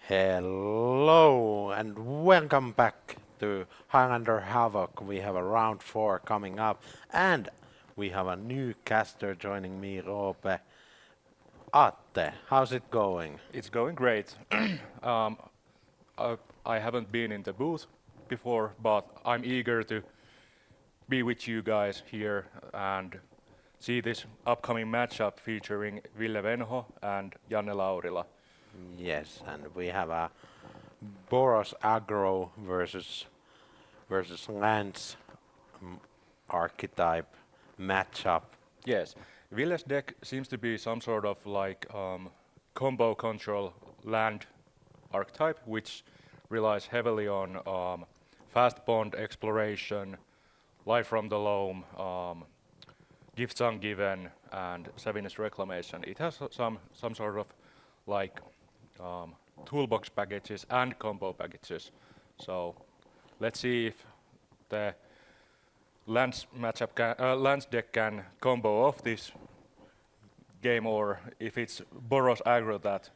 Hello and welcome back to Highlander Havoc. We have a round 4 coming up and we have a new caster joining me, Roope. Atte, how's it going? It's going great. um, I haven't been in the booth before, but I'm eager to be with you guys here and see this upcoming matchup featuring Ville Venho and Janne Laurila. Yes, and we have a Boros Aggro versus Lance archetype matchup. Yes, Ville's deck seems to be some sort of combo control land archetype, which relies heavily on fast bond exploration, life from the loam, gifts ungiven, and Savinus reclamation. It has some sort of like toolbox packages and combo packages. So let's see if the Lance deck can combo off this game, or if it's Boros aggro that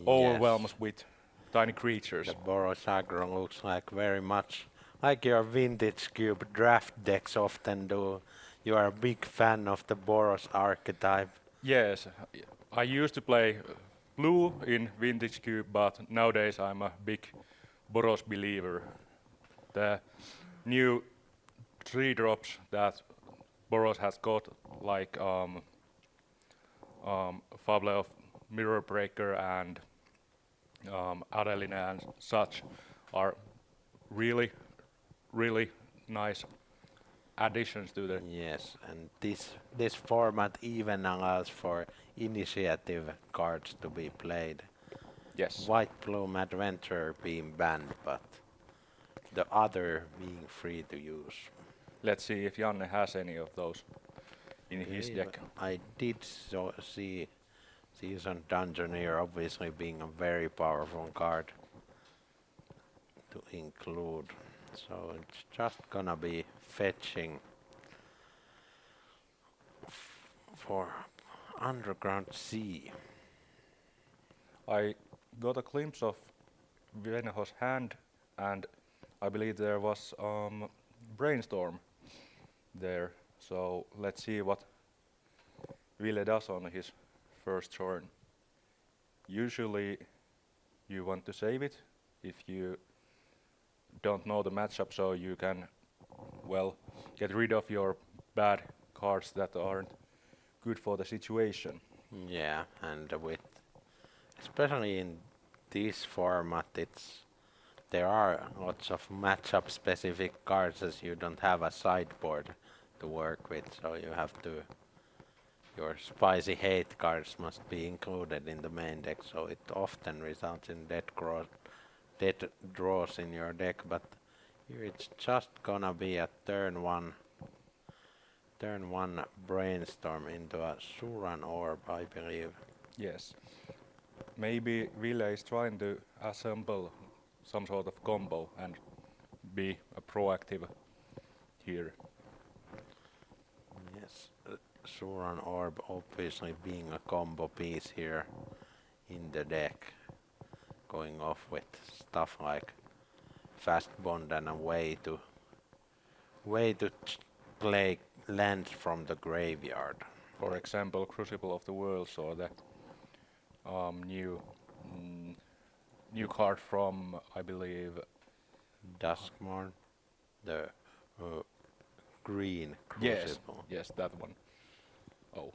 overwhelms Yes, with tiny creatures. the Boros Aggro looks like very much like your vintage cube draft decks often do. You are a big fan of the Boros archetype. Yes, I used to play blue in Vintage Cube, but nowadays I'm a big Boros believer. The new 3 drops that Boros has got, like Fable of Mirror Breaker and Adeline and such, are really, really nice additions to the. Yes, and this format even allows for initiative cards to be played. Yes. White Plume Adventurer being banned, but the other being free to use. Let's see if Janne has any of those in his Okay, deck. I did see Seasoned Dungeoneer obviously being a very powerful card to include. So it's just gonna be fetching for Underground Sea. I got a glimpse of Venho's hand, and I believe there was brainstorm there. So let's see what Ville does on his first turn. Usually you want to save it if you don't know the matchup, so you can, well, get rid of your bad cards that aren't good for the situation. Yeah, and with especially in this format, there are lots of matchup specific cards as you don't have a sideboard to work with, so you have to. Your spicy hate cards must be included in the main deck, so it often results in dead draws in your deck. But here it's just gonna be a turn one brainstorm into a Suran orb, I believe. Yes. Maybe Ville is trying to assemble some sort of combo and be a proactive here. Yes, Suran orb obviously being a combo piece here in the deck, going off with stuff like fast bond and a way to play land from the graveyard. For example, Crucible of the Worlds, or the new new card from, I believe, Duskmorn, the green yes, crucible. yes, that one. Oh,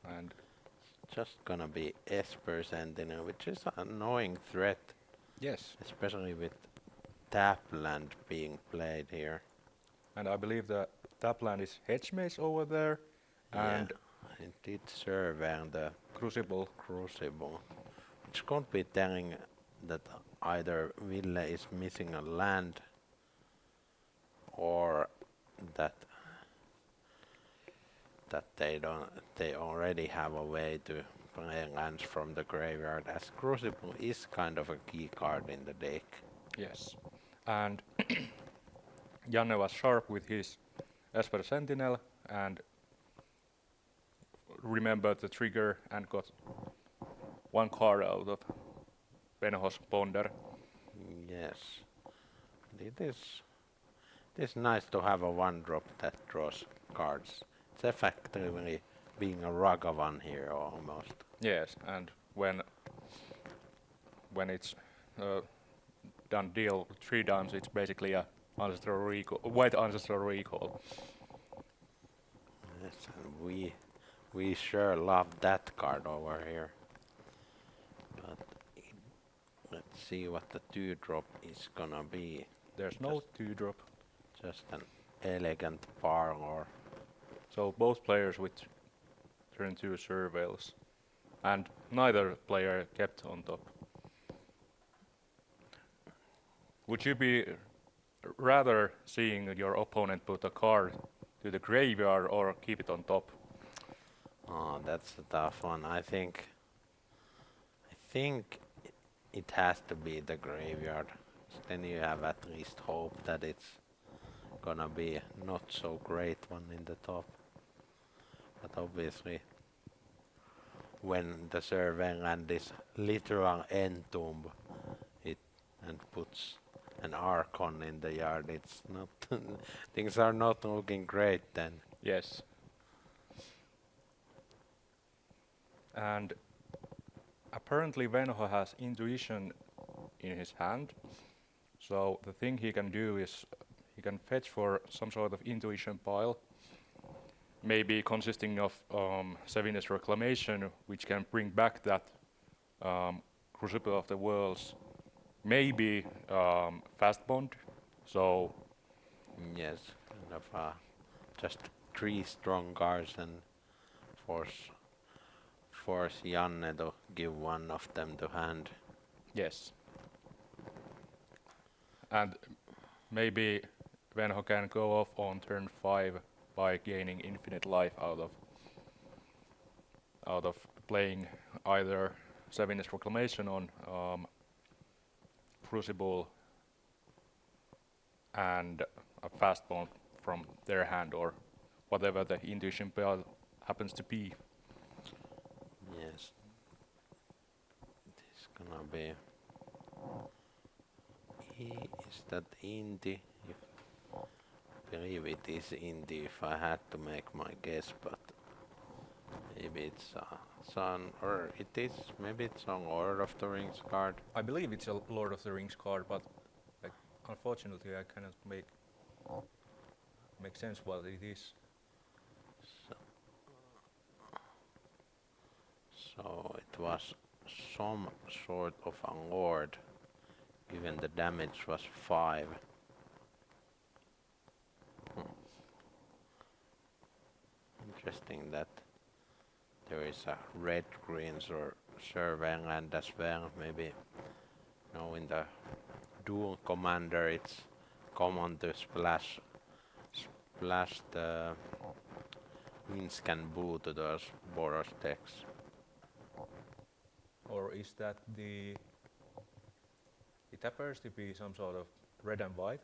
and Just gonna be Esper Sentinel, which is an annoying threat, yes, especially with tap land being played here. and I believe the tap land is Hedge Maze over there, and Yeah, it did survey the Crucible. crucible, which could be telling that either Ville is missing a land or that they already have a way to play lands from the graveyard, as Crucible is kind of a key card in the deck. Yes, and Janne was sharp with his Esper Sentinel and remembered the trigger and got one card out of Venho's Ponder. Yes. It is nice to have a 1-drop that draws cards. It's effectively being a Ragavan here almost. Yes, and when it's done deal 3 times, it's basically a ancestral recall, white ancestral recall. Yes, and we sure love that card over here. But let's see what the 2-drop is gonna be. There's no 2-drop, Just an elegant parlor. so both players with turn 2 surveils, and neither player kept on top. Would you be rather seeing your opponent put a card to the graveyard or keep it on top? Oh, that's a tough one. I think it has to be the graveyard. Then you have at least hope that it's gonna be not so great one in the top. But obviously, when the Servengland is literal entomb, it and puts an Archon in the yard, it's not things are not looking great then. Yes. And apparently Venho has intuition in his hand, so the thing he can do is he can fetch for some sort of intuition pile, maybe consisting of Sevinus Reclamation, which can bring back that Crucible of the Worlds, maybe Fast Bond, so Yes, kind of just 3 strong cards and force Janne to give one of them to hand. yes. And maybe Venho can go off on turn 5 by gaining infinite life out of playing either Sevinus Reclamation on Crucible and a fast bond from their hand, or whatever the intuition pile happens to be. Yes. This gonna be. Is that indie? I believe it is indie if I had to make my guess, but maybe it's Sun, or it is, maybe it's on Lord of the Rings card. I believe it's a Lord of the Rings card, but like, unfortunately I cannot make sense what it is. So it was some sort of a lord. Even the damage was 5. Interesting that there is a red greens or Servengland as well. Maybe in the dual commander it's common to splash the Winscan Boo to those Boros decks. Or is that the... It appears to be some sort of red and white.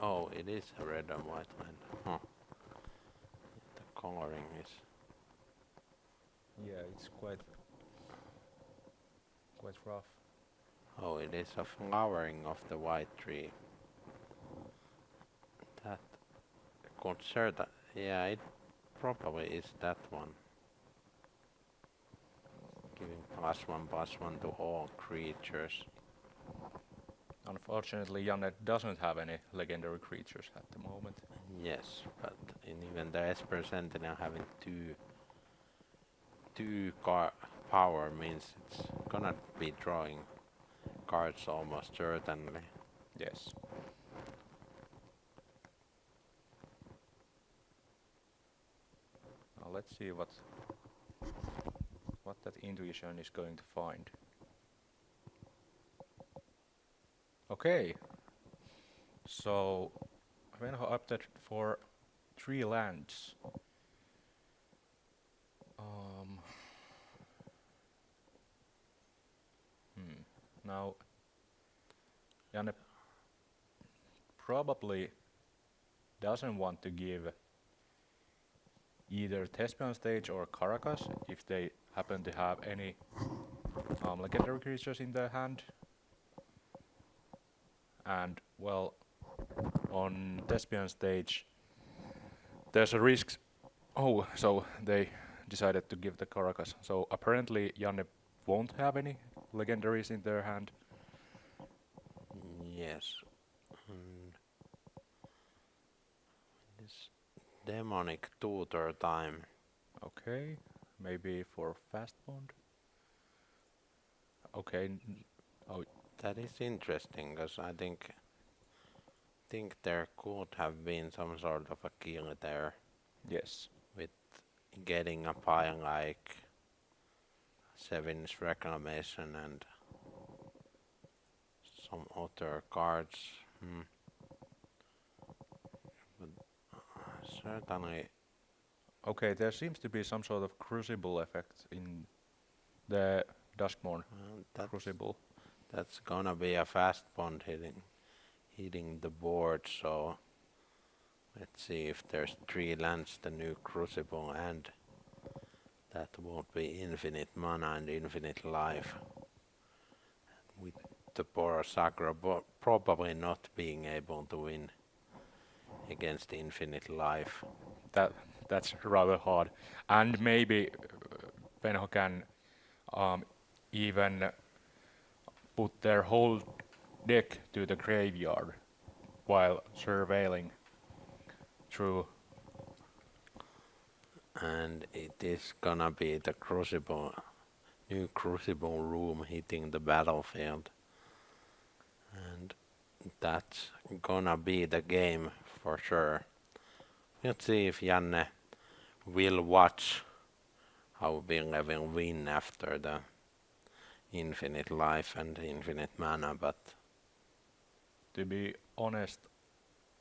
Oh, it is a red and white land. Huh. The coloring is... Yeah, it's quite rough. Oh, it is a flowering of the white tree. That concert, yeah, it probably is that one. Giving +1/+1 to all creatures. Unfortunately, Janne doesn't have any legendary creatures at the moment. Yes, but even the Esper Sentinel having two power means it's gonna be drawing cards almost certainly. Yes. Now let's see what that intuition is going to find. Okay. So Venho opted for 3 lands. Now Janne probably doesn't want to give either Thespian Stage or Caracas if they happen to have any legendary creatures in their hand. And well, on Thespian stage, there's a risk. Oh, so they decided to give the Caracas. So apparently Janne won't have any legendaries in their hand. Yes. And this demonic tutor time. Okay, maybe for fast bond. Okay, oh That is interesting, because I think there could have been some sort of a kill there yes, with getting a pile like Seven's Reclamation and some other cards. But certainly, okay. There seems to be some sort of crucible effect in the Duskmourn crucible. that's gonna be a fast bond hitting the board. So let's see if there's 3 lands, the new Crucible, and that won't be infinite mana and infinite life. With the Boros Aggro probably not being able to win against infinite life. That's rather hard, and maybe Venho can even put their whole deck to the graveyard while surveilling through. And it is gonna be the new Crucible room hitting the battlefield. And that's gonna be the game for sure. Let's see if Janne will watch how Ville will win after the infinite life and infinite mana, but To be honest,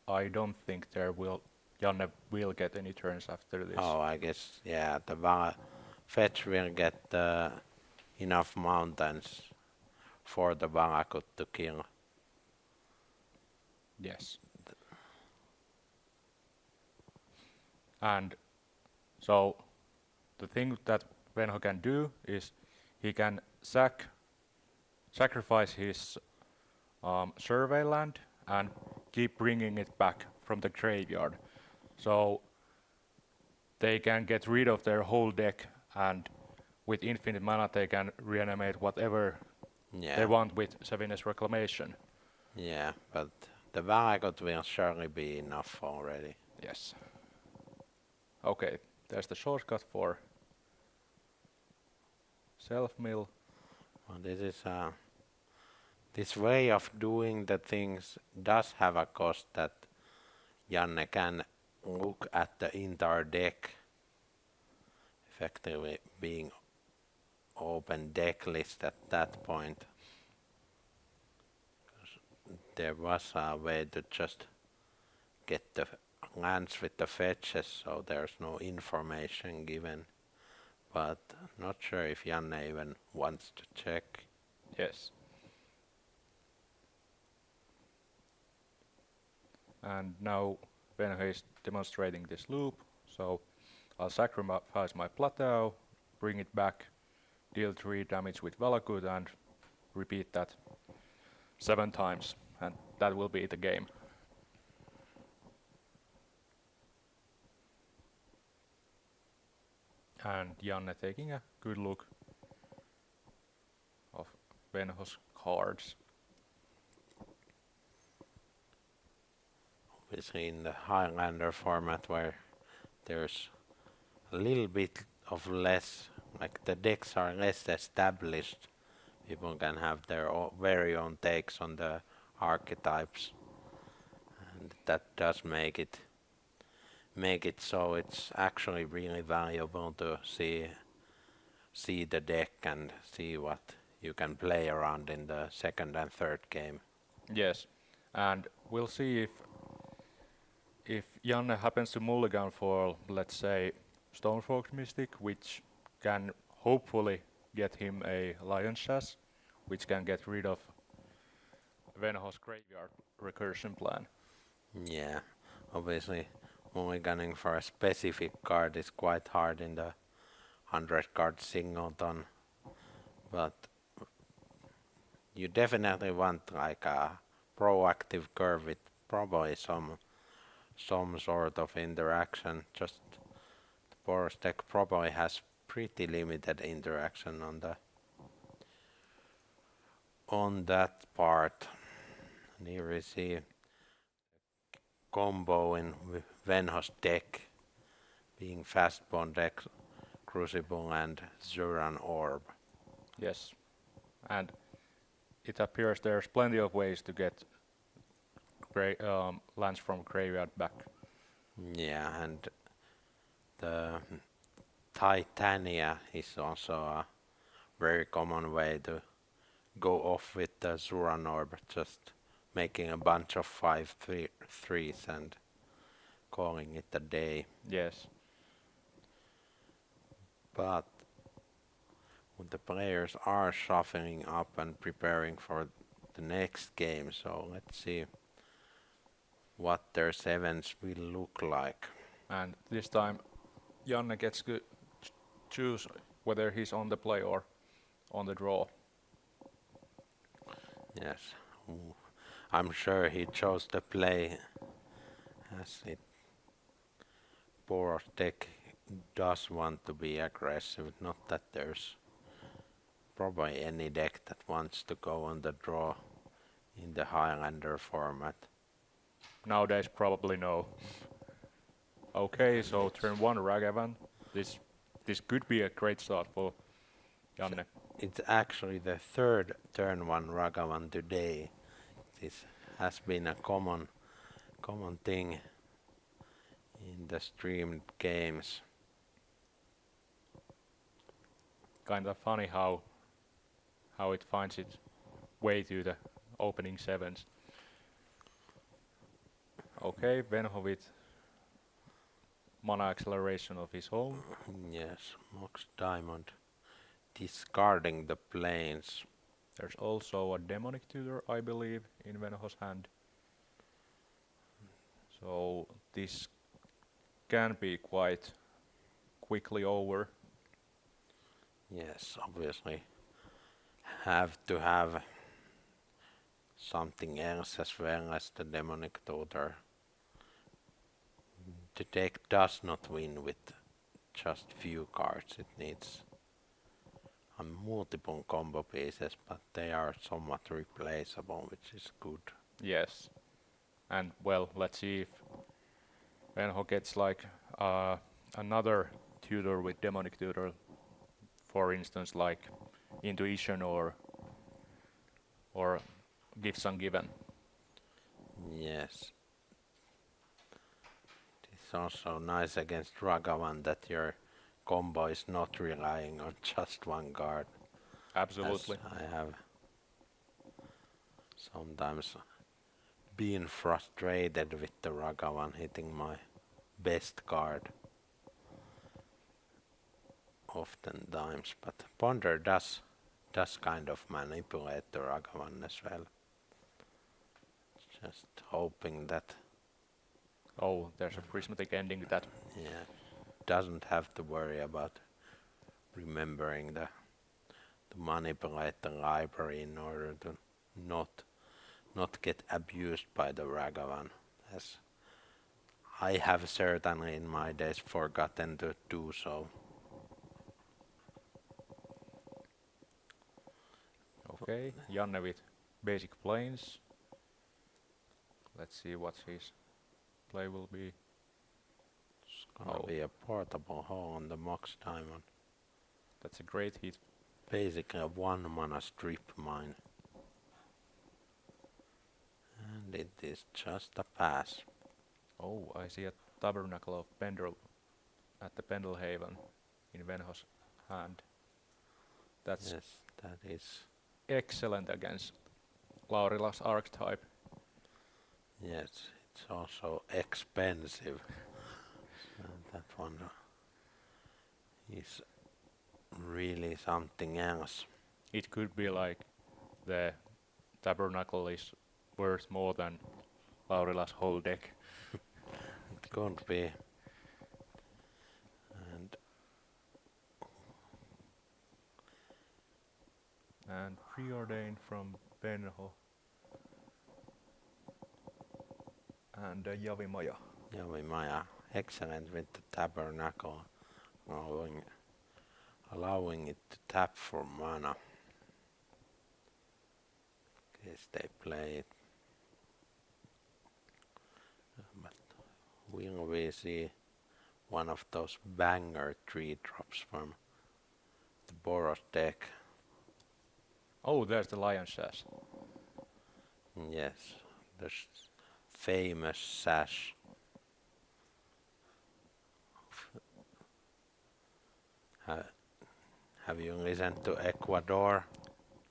I don't think Janne will get any turns after this. I guess yeah, the fetch will get enough mountains for the Valakut to kill. Yes. And so the thing that Venho can do is he can sacrifice his survey land and keep bringing it back from the graveyard. So they can get rid of their whole deck, and with infinite mana they can reanimate whatever they want with Sevin's Reclamation. Yeah, but the Valakut will surely be enough already. Yes. Okay, there's the shortcut for self-mill. Well, this way of doing the things does have a cost, that Janne can look at the entire deck, effectively being open deck list at that point. There was a way to just get the lands with the fetches, so there's no information given. But not sure if Janne even wants to check. Yes. And now Venho is demonstrating this loop, so I'll sacrifice my Plateau, bring it back, deal 3 damage with Valakut, and repeat that 7 times, and that will be the game. And Janne taking a good look of Venho's cards. Obviously in the Highlander format, where there's a little bit of less, like the decks are less established, people can have their very own takes on the archetypes, and that does make it so it's actually really valuable to see the deck and see what you can play around in the second and third game. Yes, and we'll see if Janne happens to mulligan for, let's say, Stoneforge Mystic, which can hopefully get him a Lion Sash, which can get rid of Venho's graveyard recursion plan. Yeah, obviously mulliganing for a specific card is quite hard in the 100 card singleton, but you definitely want like a proactive curve with probably some sort of interaction. Just the Boros deck probably has pretty limited interaction on that part. And here we see combo in Venho's deck being Fastbone deck, Crucible and Zuran Orb. Yes, and it appears there's plenty of ways to get lands from graveyard back. Yeah, and the Titania is also a very common way to go off with the Zuran Orb, just making a bunch of 5/3s and calling it a day. Yes, But the players are shuffling up and preparing for the next game, so let's see what their sevens will look like. and this time Janne gets to choose whether he's on the play or on the draw. Yes, I'm sure he chose the play as it Boros deck does want to be aggressive, not that there's probably any deck that wants to go on the draw in the Highlander format. Nowadays probably no. Okay, so turn 1 Ragavan. This could be a great start for Janne. It's actually the third turn 1 Ragavan today. This has been a common thing in the streamed games. Kind of funny how it finds its way to the opening sevens. Okay, Venho with mana acceleration of his own. Yes, Mox Diamond discarding the planes. There's also a demonic tutor, I believe, in Venho's hand. So this can be quite quickly over. Yes, obviously have to have something else as well as the demonic tutor. The deck does not win with just few cards. It needs multiple combo pieces, but they are somewhat replaceable, which is good. Yes. And well, let's see if Venho gets like another tutor with demonic tutor, for instance, like intuition or gifts ungiven. Yes. It's also nice against Ragavan that your combo is not relying on just one card. Absolutely. As I have sometimes been frustrated with the Ragavan hitting my best card. Oftentimes, but Ponder does kind of manipulate the Ragavan as well. Just hoping that Oh, there's a prismatic ending that. doesn't have to worry about remembering to manipulate the library in order to not get abused by the Ragavan, as I have certainly in my days forgotten to do so. Okay, Janne with basic planes. Let's see what his play will be. It's gonna be a portable hole on the Mox Diamond. That's a great hit. Basically a 1 mana strip mine. And it is just a pass. Oh, I see a Tabernacle of Pendle at the Pendelhaven in Venho's hand. That's Yes, that is. excellent against Laurila's archetype. Yes, it's also expensive. So that one is really something else. It could be like the Tabernacle is worth more than Laurila's whole deck. It could be. And And Preordain from Venho. And Javimaya. Javimaya, excellent with the tabernacle, allowing it to tap for mana. Guess they play it. But will we see one of those banger 3-drops from the Boros deck? Oh, there's the Lion Sash. Yes, the famous sash. Have you listened to Ecuador?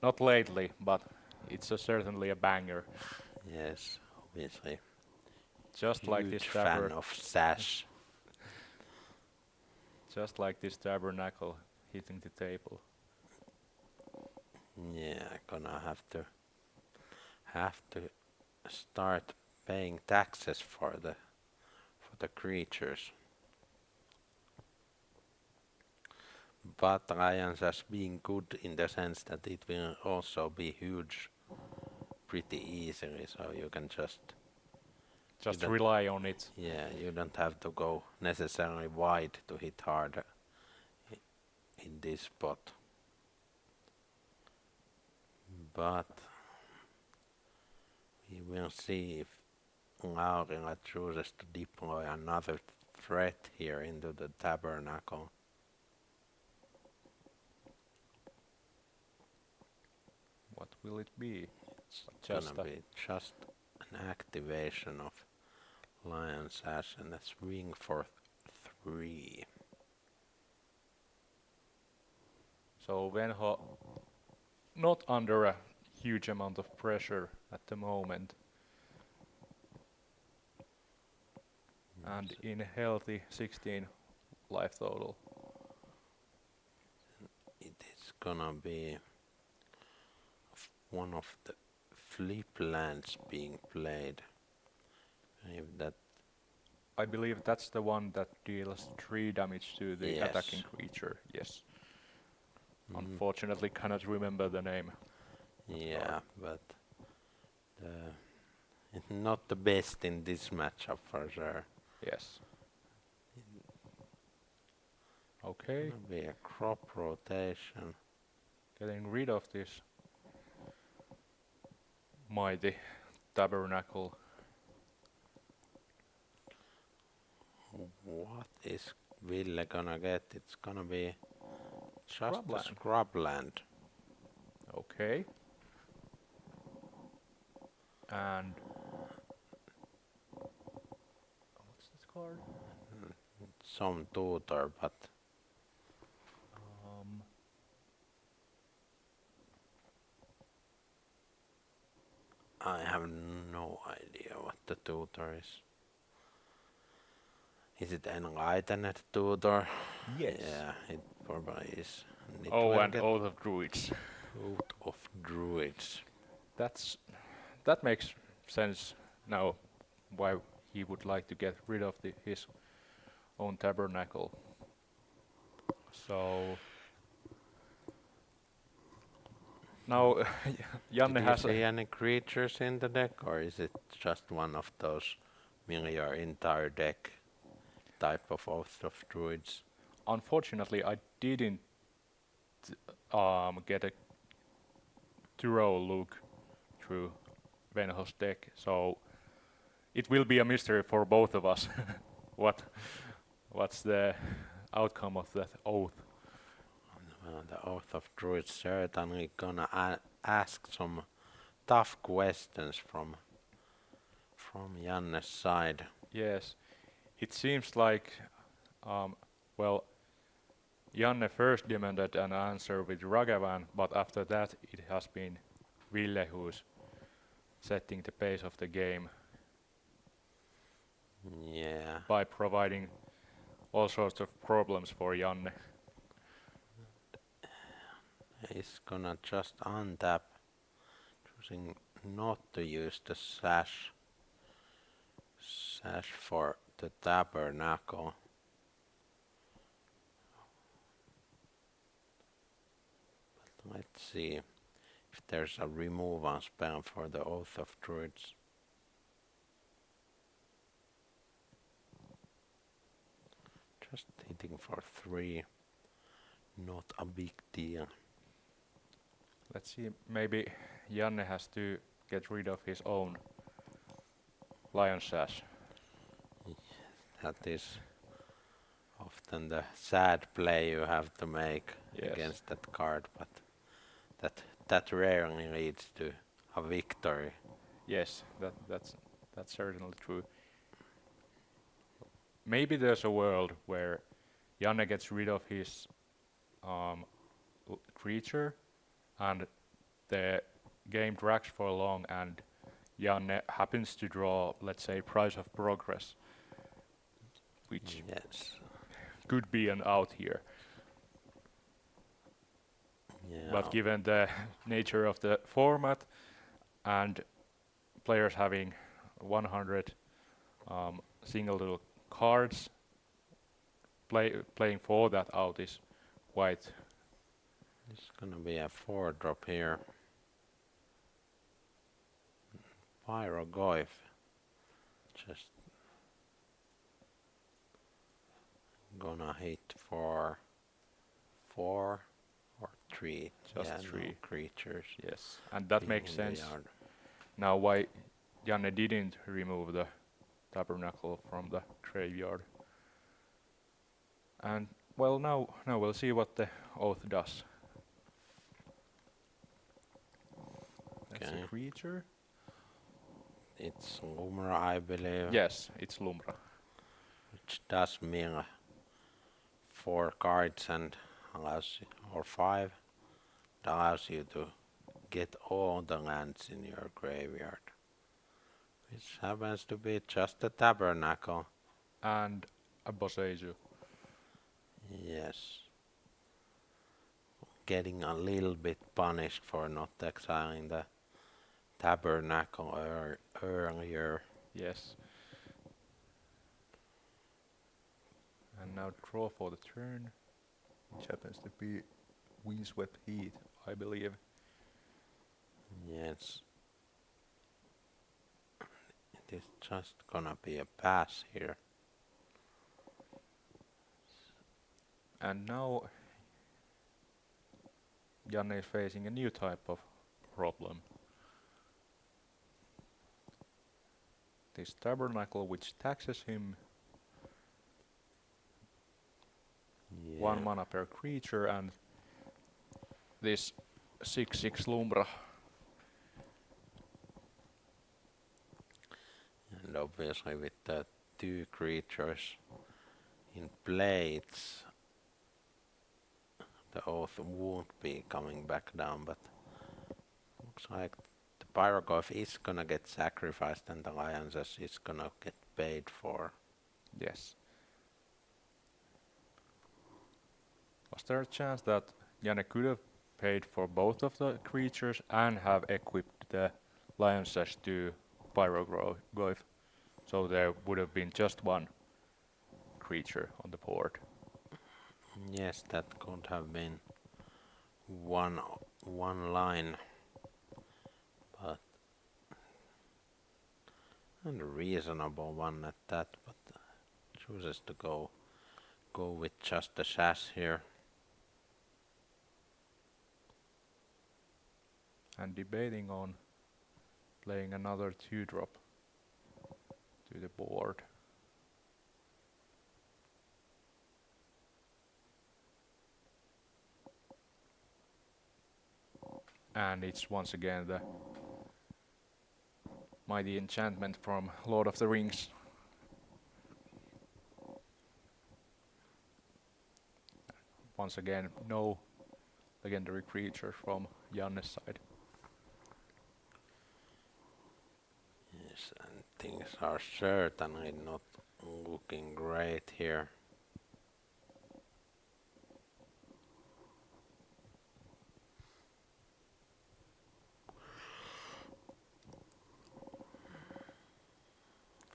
Not lately, but it's certainly a banger. Yes, obviously. Just like this fan of sash. Just like this tabernacle hitting the table. Yeah, gonna have to start paying taxes for the creatures. But Lions as being good in the sense that it will also be huge pretty easily, so you can just rely on it. Yeah, you don't have to go necessarily wide to hit hard in this spot. But we will see if Laurila chooses to deploy another threat here into the tabernacle. What will it be? It's gonna be just an activation of Lion's Ash and a swing for 3. So Venho not under a huge amount of pressure at the moment. And in healthy 16 life total. It is gonna be one of the flip lands being played. If that, I believe that's the one that deals 3 damage to the attacking creature. Yes. Unfortunately, cannot remember the name. Yeah, but it's not the best in this matchup for sure. Yes. Okay. It'll be a crop rotation. Getting rid of this mighty tabernacle. What is Ville gonna get? It's gonna be just a Scrubland. scrubland. Okay. And what's this card? Some tutor, but I have no idea what the tutor is. Is it Enlightened tutor? Yes. Yeah, it probably is. And it Oh, will and get Oath of Druids. Oath of Druids. That makes sense now. Why he would like to get rid of his own tabernacle. So now Janne Did has you see any creatures in the deck, or is it just one of those your entire deck type of Oath of Druids? Unfortunately, I didn't get a thorough look through Venho's deck, so it will be a mystery for both of us. What's the outcome of that oath? Well, the Oath of Druids certainly gonna ask some tough questions from Janne's side. Yes, it seems like, Janne first demanded an answer with Ragavan, but after that it has been Ville who's setting the pace of the game Yeah. by providing all sorts of problems for Janne. He's gonna just untap, choosing not to use the sash for the tabernacle. But let's see. if there's a remove on spell for the Oath of Druids. Just hitting for 3, not a big deal. Let's see, maybe Janne has to get rid of his own Lion Sash. That is often the sad play you have to make against that card, but that rarely leads to a victory. Yes, that's certainly true. Maybe there's a world where Janne gets rid of his creature and the game drags for long and Janne happens to draw, let's say, Price of Progress, which Yes. could be an out here. Yeah. But given the nature of the format and players having 100 single little cards, playing for that out is quite. It's gonna be a 4-drop here. Pyrogoyf. Just gonna hit for 4 or 3. Just yeah, 3. No creatures. Yes, and that being makes in the sense. yard. Now why Janne didn't remove the tabernacle from the graveyard. And well, now we'll see what the oath does. That's Okay. a creature. It's Lumra, I believe. Yes, it's Lumra. Which does mean 4 cards and allows you, or 5, it allows you to get all the lands in your graveyard. Which happens to be just a tabernacle. And a Boseiju. Yes. Getting a little bit punished for not exiling the tabernacle earlier. Yes. And now draw for the turn, which happens to be Windswept Heat, I believe. Yes. It is just gonna be a pass here. And now Janne is facing a new type of problem. This tabernacle which taxes him Yeah. 1 mana per creature, and this 6/6 Lumbra. And obviously with the 2 creatures in play, the oath won't be coming back down, but looks like the Pyrogoyf is gonna get sacrificed and the Alliances is gonna get paid for. Yes. Was there a chance that Janne could have paid for both of the creatures and have equipped the Lion Sash to Pyrogoyf? So there would have been just 1 creature on the board. Yes, that could have been one line, but and a reasonable one at that, but chooses to go with just the sash here. And debating on playing another 2-drop to the board. And it's once again the mighty enchantment from Lord of the Rings. Once again, no legendary creatures from Janne's side. Yes, and things are certainly not looking great here.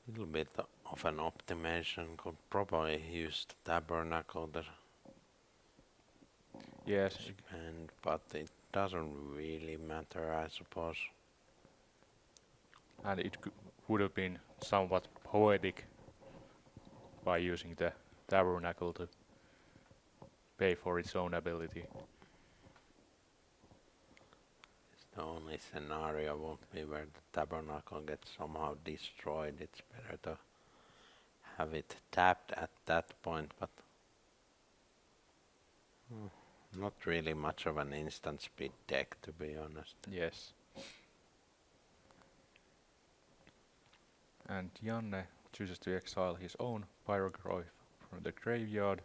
Little bit of an optimization could probably use the tabernacle there. Yes, And but doesn't really matter, I suppose. And it would have been somewhat poetic by using the tabernacle to pay for its own ability. It's the only scenario won't be where the tabernacle gets somehow destroyed. It's better to have it tapped at that point, but not really much of an instant speed deck, to be honest. Yes. And Janne chooses to exile his own Pyroglyph from the graveyard.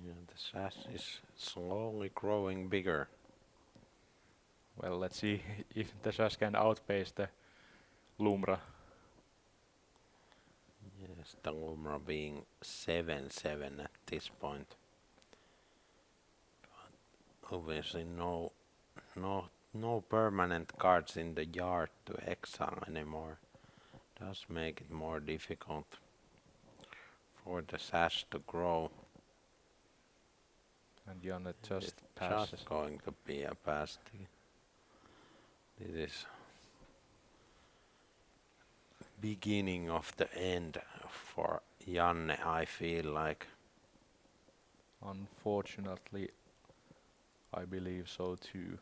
Yeah, the sash is slowly growing bigger. Well, let's see if the Sash can outpace the Lumra. Yes, the Lumra being 7/7 at this point. But obviously no permanent cards in the yard to exile anymore. Does make it more difficult for the sash to grow. And Janne just It's passes. just going to be a pass. This is beginning of the end for Janne, I feel like. Unfortunately, I believe so too.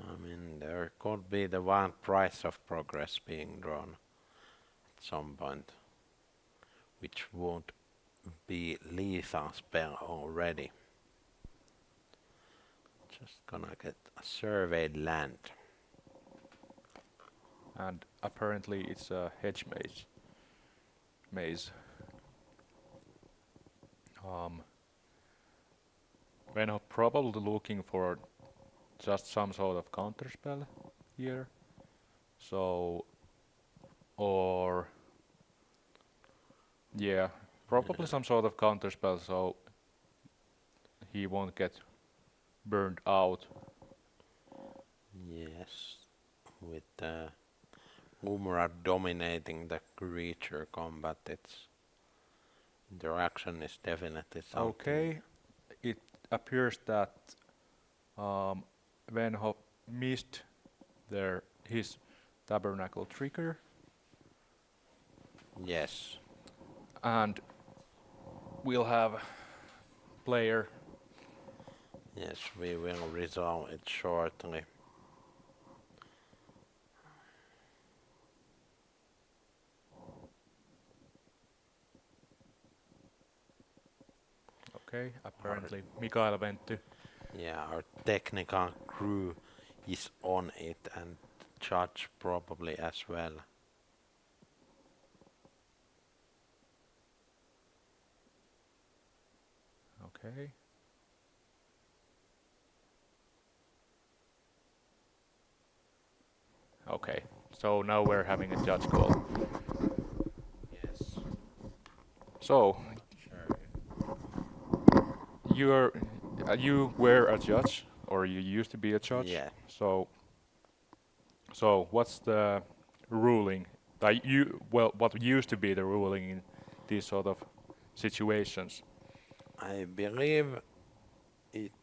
I mean, there could be the one price of progress being drawn at some point, which won't be lethal spell already. Just gonna get a surveyed land. And apparently it's a hedge maze. Venho probably looking for just some sort of counterspell here. So, or yeah, probably some sort of counterspell so he won't get burned out. Yes, with the Umra dominating the creature combat, its interaction is definitely something. Okay, it appears that Venho missed his tabernacle trigger, Yes, and we'll have player. yes, we will resolve it shortly. Okay, apparently Mikael went to. Yeah, our technical crew is on it and judge probably as well. Okay. Okay, so now we're having a judge call. Yes. So Sure. you were a judge, or you used to be a judge. Yeah. So what's the ruling? What used to be the ruling in these sort of situations? I believe it's.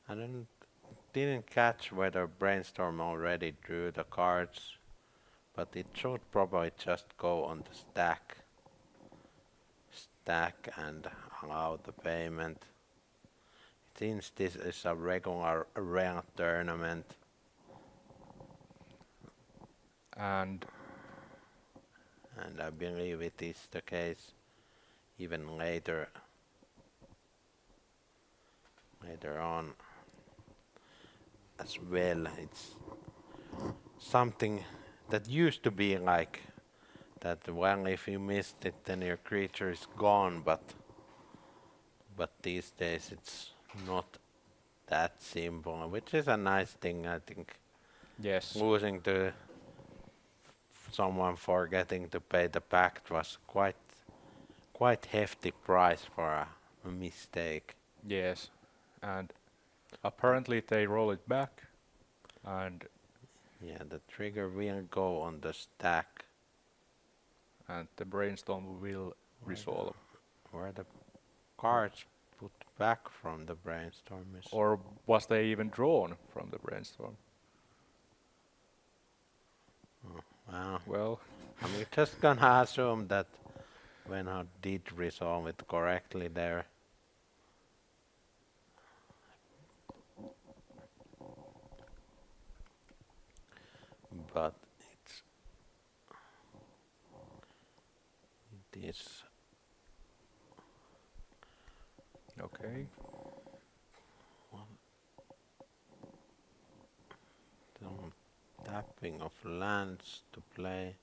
I didn't catch whether Brainstorm already drew the cards, but it should probably just go on the stack and allow the payment. Since this is a regular ranked tournament, And I believe it is the case even later on as well. It's something that used to be like that, well, if you missed it then your creature is gone, but these days it's not that simple, which is a nice thing. I think yes, losing to someone forgetting to pay the pact was quite hefty price for a mistake. yes, and apparently they roll it back, and Yeah, the trigger will go on the stack. the brainstorm will resolve. Where the cards put back from the brainstorm is... Or was they even drawn from the brainstorm? Well, Well, I'm just gonna assume that Venho did resolve it correctly there. But it is okay. some tapping of lands to play.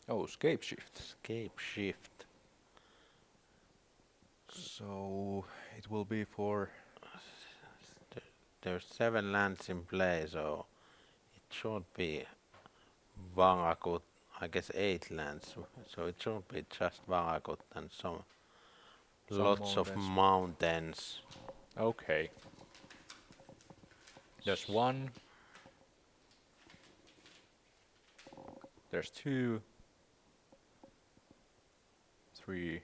Oh, scape shift. Escape shift. So it will be for There's 7 lands in play, so it should be Vangakut, I guess 8 lands, so it should be just Vangakut and some lots of mountains. okay. There's 1. There's 2. 3.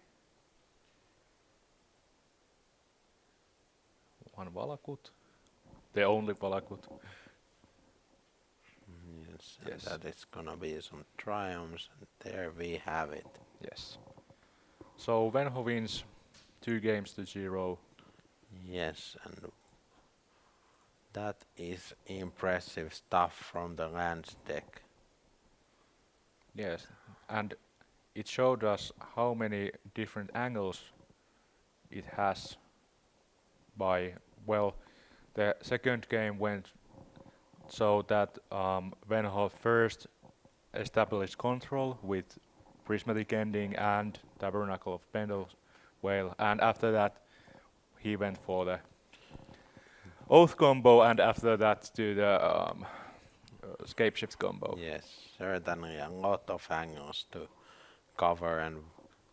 1 Valakut. The only Valakut. Yes, Yes. and that is gonna be some triumphs, and there we have it. Yes. So Venho wins 2-0. Yes, and that is impressive stuff from the lands deck. Yes. And it showed us how many different angles it has by, well, the second game went so that Venho first established control with Prismatic Ending and Tabernacle of Pendle's Whale, and after that he went for the Oath combo, and after that to the Scape Shift combo. Yes, certainly a lot of angles to cover, and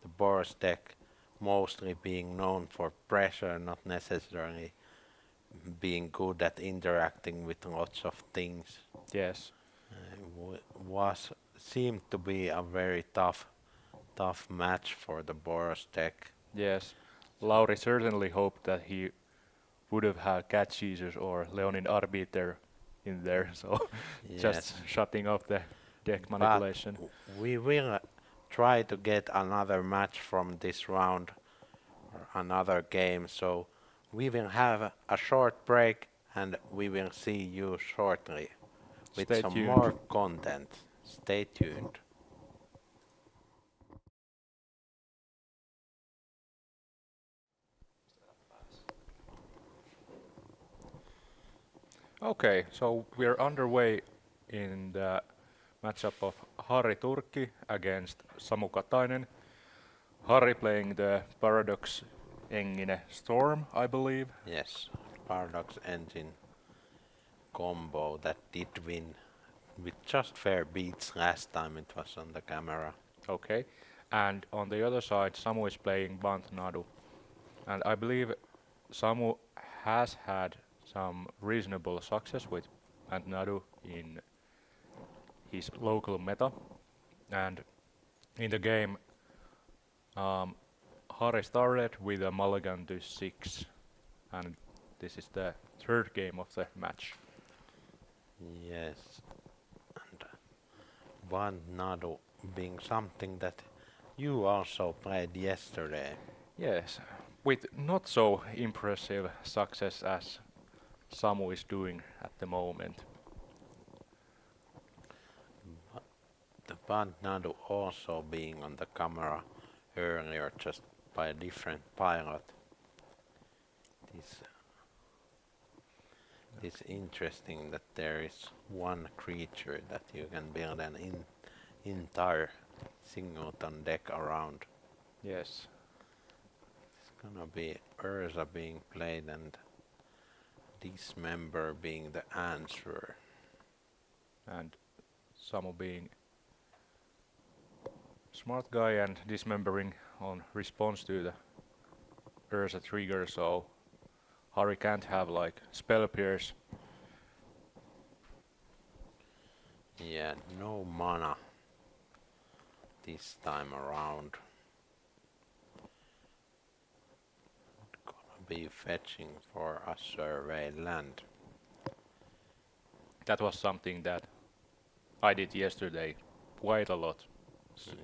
the Boros deck mostly being known for pressure, not necessarily being good at interacting with lots of things. Yes. Seemed to be a very tough match for the Boros deck. Yes. Lauri certainly hoped that he would have had Cat Jesus or Leonin Arbiter in there, so just shutting off the deck manipulation. But we will try to get another match from this round, or another game, so we will have a short break and we will see you shortly with Stay some tuned. more content. Stay tuned. Okay, so we're underway in the matchup of Harri Turkki against Samu Katainen. Harri playing the Paradox Engine Storm, I believe. Yes, Paradox Engine combo that did win with just fair beats last time it was on the camera. Okay, and on the other side, Samu is playing Bant Nadu. And I believe Samu has had some reasonable success with Bant Nadu in his local meta. And in the game, Harri started with a mulligan to 6, and this is the third game of the match. Yes, and one Nadu being something that you also played yesterday. Yes, with not so impressive success as Samu is doing at the moment. The Band Nadu also being on the camera earlier just by a different pilot. It is interesting that there is one creature that you can build an entire singleton deck around. Yes. It's gonna be Urza being played and Dismember being the answer. And Samu being smart guy and dismembering on response to the Urza trigger, so Harri can't have like spell pierce. Yeah, no mana this time around. be fetching for a survey land. That was something that I did yesterday quite a lot.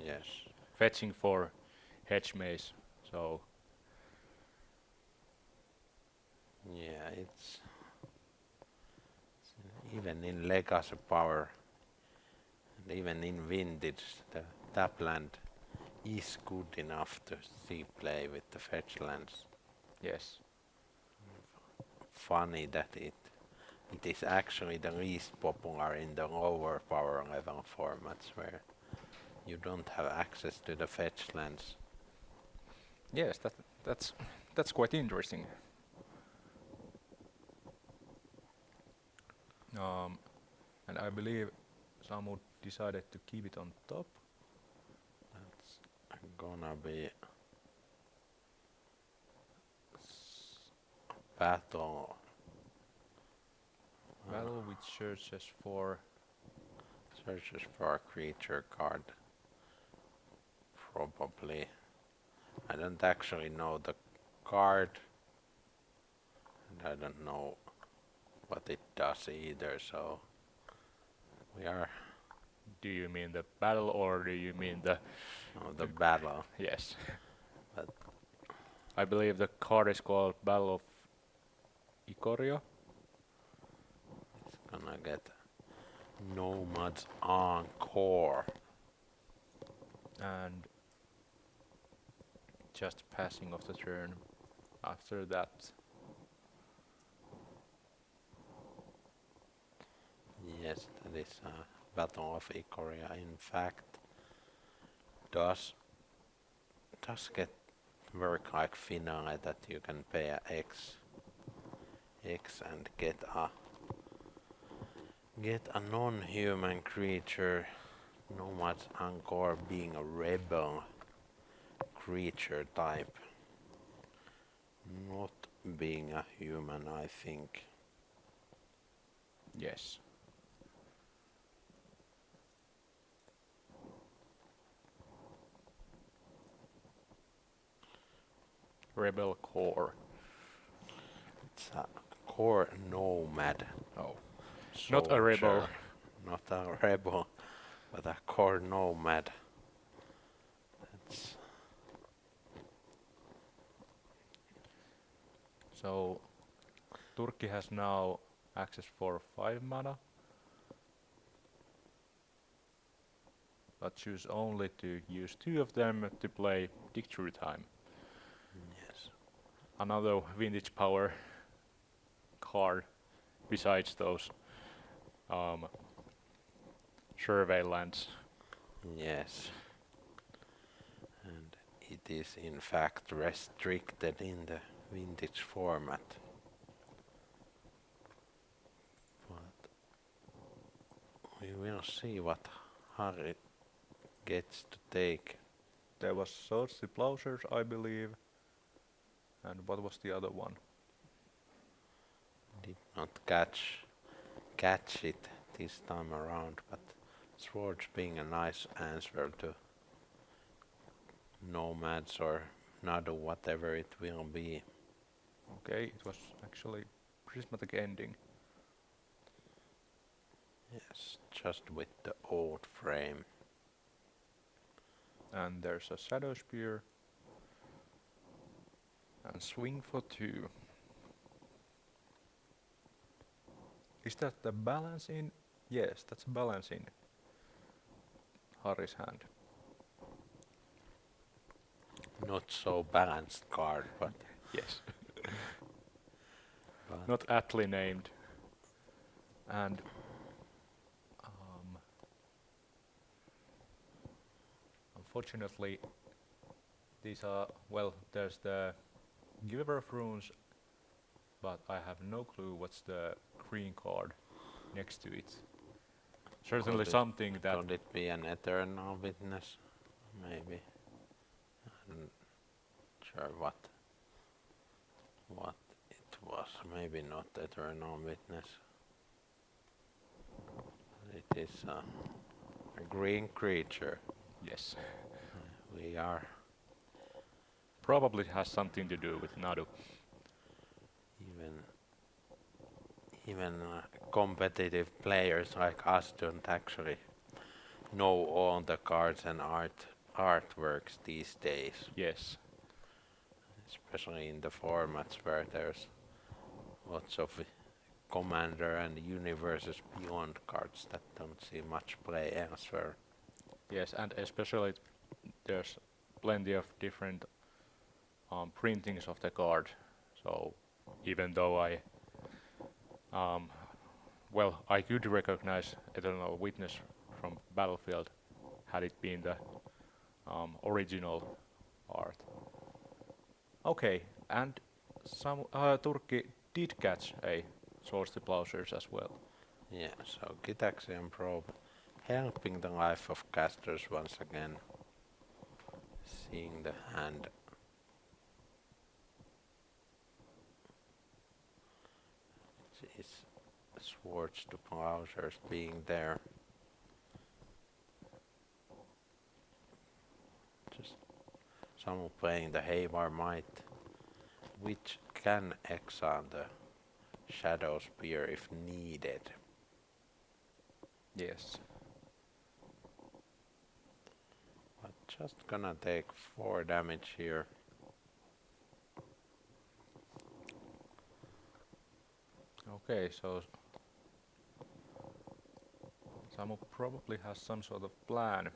Yes. Fetching for hedge maze. So Yeah, it's even in Legacy Power and even in Vintage, the tap land is good enough to see play with the fetch lands. yes. Funny that it is actually the least popular in the lower power level formats where you don't have access to the fetch lands. Yes, that's quite interesting. And I believe Samu decided to keep it on top. That's gonna be battle. Battle which searches for Searches for a creature card. Probably. I don't actually know the card. And I don't know what it does either, so we are do you mean the battle or do you mean the on the battle. yes. But I believe the card is called Battle of Ikoria. it's gonna get Nomad's Encore. And just passing of the turn after that. Yes, that is Battle of Ikoria. In fact, does get work like Finale that you can pay a X and get a non-human creature. Nomad's Encore being a rebel creature type, not being a human, I think. Yes. Rebel Core. It's a core nomad. Oh. Not a rebel. Soldier. Not a rebel, but a core nomad. That's So Turkki has now access for 5 mana, but choose only to use 2 of them to play Dig Through Time. yes. Another vintage power card besides those survey lands. Yes. And it is in fact restricted in the vintage format. But we will see what Harri gets to take. There was Swords to Plowshares, I believe. And what was the other one? Did not catch it this time around, but Swords being a nice answer to Nomads or Nadu, whatever it will be. Okay, it was actually Prismatic Ending. Yes, just with the old frame. And there's a Shadow Spear. And Swing for 2. Is that the balance in? Yes, that's balance in Harri's hand. Not so balanced card, but Yes. but Not aptly named. And unfortunately, these are, well, there's the Giver of Runes, but I have no clue what's the green card next to it. Certainly Could it- something that, could it be an Eternal Witness? Maybe. I'm not sure what it was. Maybe not Eternal Witness. It is a green creature. yes, We are probably has something to do with Nadu. even competitive players like us don't actually know all the cards and artworks these days, Yes. especially in the formats where there's lots of Commander and Universes Beyond cards that don't see much play elsewhere. Yes, and especially there's plenty of different printings of the card. So even though um, I could recognize Eternal Witness from Battlefield had it been the original art. Okay, and some Turkki did catch a Swords to Plowshares as well. Yeah, so Gitaxian Probe helping the life of casters once again. Seeing the hand. Is Swords to Plowshares being there. Just someone playing the Havar Might, which can exile the Shadow Spear if needed. Yes. But just gonna take 4 damage here. Okay, so Samu probably has some sort of plan.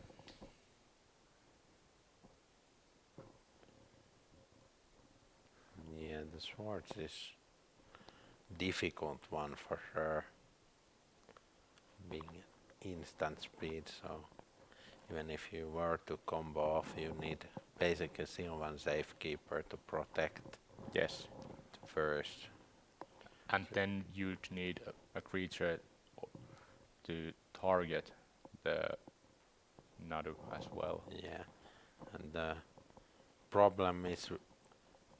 Yeah, the Swords is difficult one for sure. Being instant speed, so even if you were to combo off, you need basically Sylvan Safekeeper to protect Yes. first. And then you'd need a creature to target the Nadu as well. Yeah, and the problem is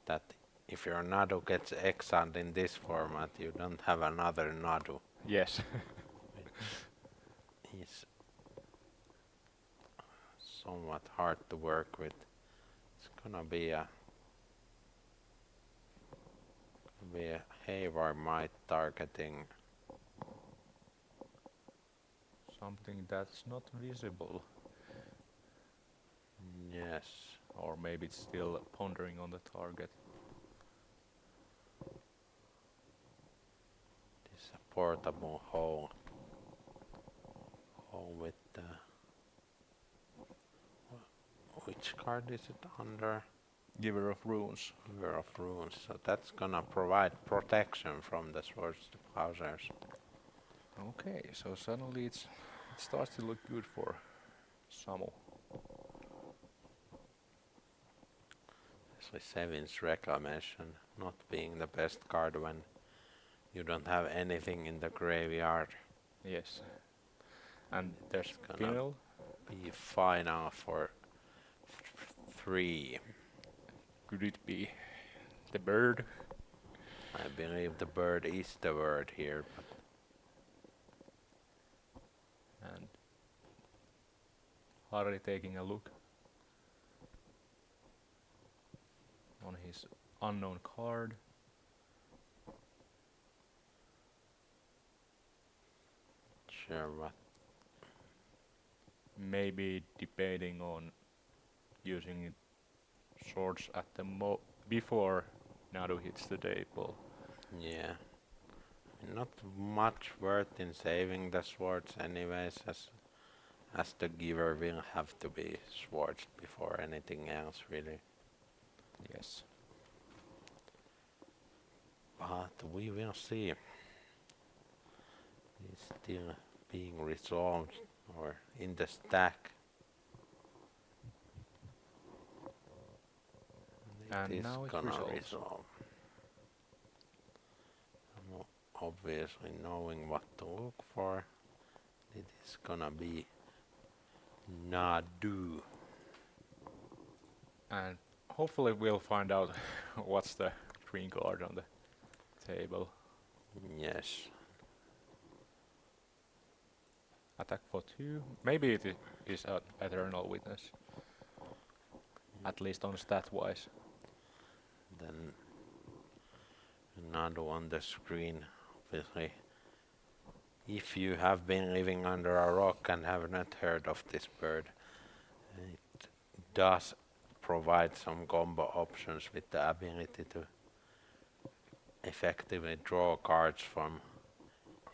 that if your Nadu gets exiled in this format, you don't have another Nadu. Yes. He's somewhat hard to work with. It's gonna be a Havar Might targeting. Something that's not visible. Yes, Or maybe it's still pondering on the target. this is a portable hole. Hole with the. Which card is it under? Giver of Runes. Giver of Runes. So that's gonna provide protection from the Swords to Plowshares. Okay, so suddenly it starts to look good for Samu. Especially Sevin's Reclamation not being the best card when you don't have anything in the graveyard. Yes. And there's Gonna Ville. be final for 3. Could it be the bird? I believe the bird is the word here, but And Harri taking a look on his unknown card. sure what. Maybe debating on using swords at the before Nadu hits the table. Yeah. Not much worth in saving the swords anyways, as the giver will have to be swords before anything else really. Yes. But we will see. It's still being resolved or in the stack. And It is now it's gonna resolved. resolve. Obviously knowing what to look for. It is gonna be Nadu. And hopefully we'll find out what's the green card on the table. Yes. Attack for 2. Maybe it is an Eternal Witness. At least on stat wise. Then Nadu on the screen obviously, if you have been living under a rock and have not heard of this bird, it does provide some combo options with the ability to effectively draw cards from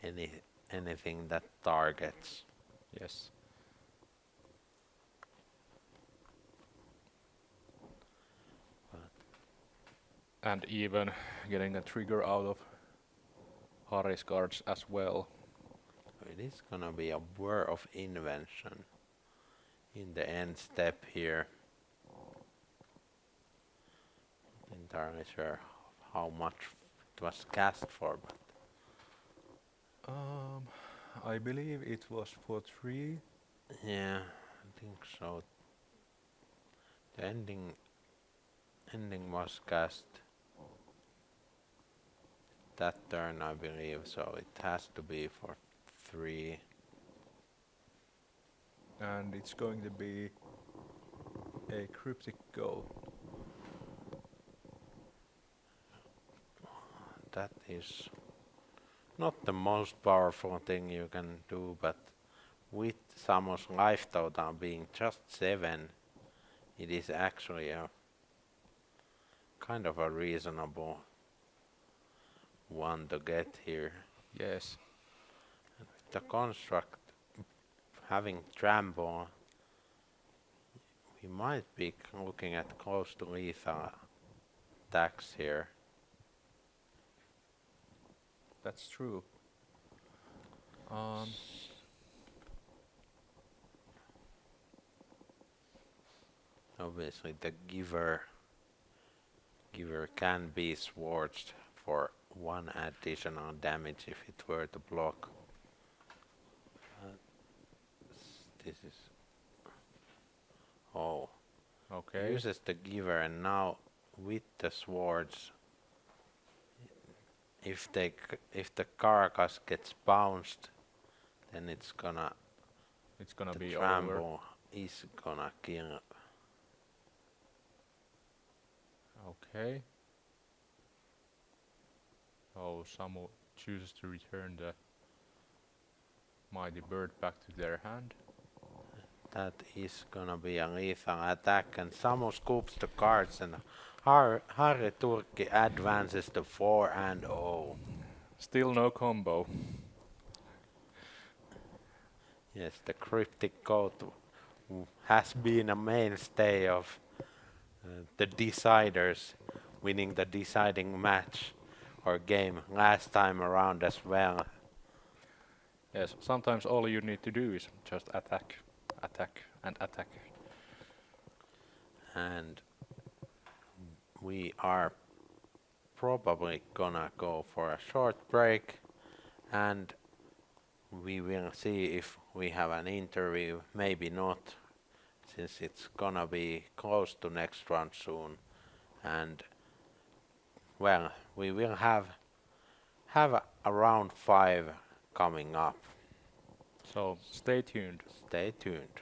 anything that targets. Yes. And even getting a trigger out of Harri's cards as well. It is gonna be a whir of invention in the end step here. Not entirely sure how much it was cast for, but I believe it was for 3. yeah, I think so. The ending was cast that turn, I believe, so it has to be for 3. And it's going to be a cryptic goat. That is not the most powerful thing you can do, but with Samu's life total being just 7, it is actually a kind of a reasonable one to get here. Yes. The construct having trample, we might be looking at close to lethal attacks here. That's true. Obviously the giver can be swords for 1 additional damage if it were to block. This is Okay. uses the giver, and now with the swords, if the carcass gets bounced, then it's gonna be over. trample is gonna kill. Okay. So Samu chooses to return the mighty bird back to their hand. That is gonna be a lethal attack, and Samu scoops the cards, and Harri Turkki advances to 4-0. Still no combo. Yes, the cryptic goat has been a mainstay of the deciders, winning the deciding match or game last time around as well. Yes, sometimes all you need to do is just attack, attack, and attack. And we are probably gonna go for a short break, and we will see if we have an interview, maybe not, since it's gonna be close to next round soon. And well, we will have a round 5 coming up. So stay tuned. Stay tuned.